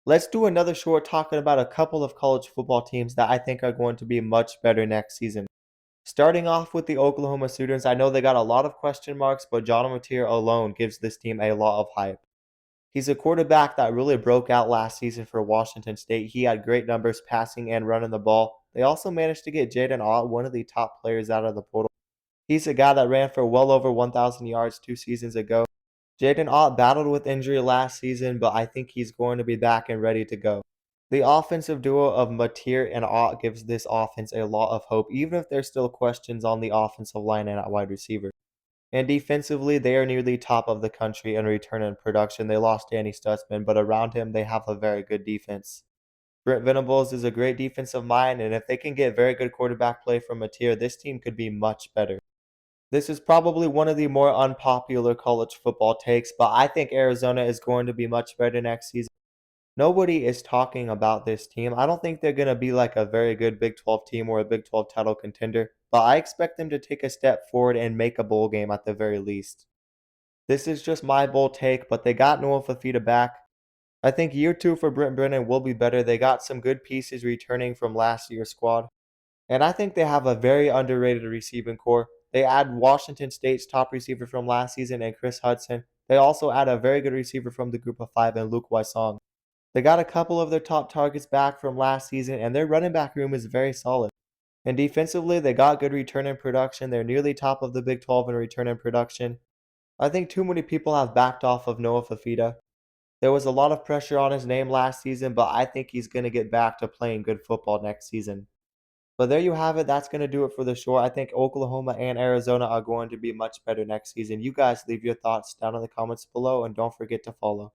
Let's do another short talking about a couple of college football teams that I think are going to be much better next season. Starting off with the Oklahoma Sooners, I know they got a lot of question marks, but John Mateer alone gives this team a lot of hype. He's a quarterback that really broke out last season for Washington State. He had great numbers passing and running the ball. They also managed to get Jaden Ott, one of the top players out of the portal. He's a guy that ran for well over 1,000 yards 2 seasons ago. Jaden Ott battled with injury last season, but I think he's going to be back and ready to go. The offensive duo of Mateer and Ott gives this offense a lot of hope, even if there's still questions on the offensive line and at wide receiver. And defensively, they are nearly top of the country in return and production. They lost Danny Stutzman, but around him, they have a very good defense. Brent Venables is a great defensive mind, and if they can get very good quarterback play from Mateer, this team could be much better. This is probably one of the more unpopular college football takes, but I think Arizona is going to be much better next season. Nobody is talking about this team. I don't think they're going to be like a very good Big 12 team or a Big 12 title contender, but I expect them to take a step forward and make a bowl game at the very least. This is just my bold take, but they got Noah Fafita back. I think year two for Brent Brennan will be better. They got some good pieces returning from last year's squad. And I think they have a very underrated receiving core. They add Washington State's top receiver from last season and Chris Hudson. They also add a very good receiver from the group of five and Luke Wysong. They got a couple of their top targets back from last season, and their running back room is very solid. And defensively, they got good return in production. They're nearly top of the Big 12 in return in production. I think too many people have backed off of Noah Fafita. There was a lot of pressure on his name last season, but I think he's going to get back to playing good football next season. But there you have it. That's going to do it for the show. I think Oklahoma and Arizona are going to be much better next season. You guys leave your thoughts down in the comments below, and don't forget to follow.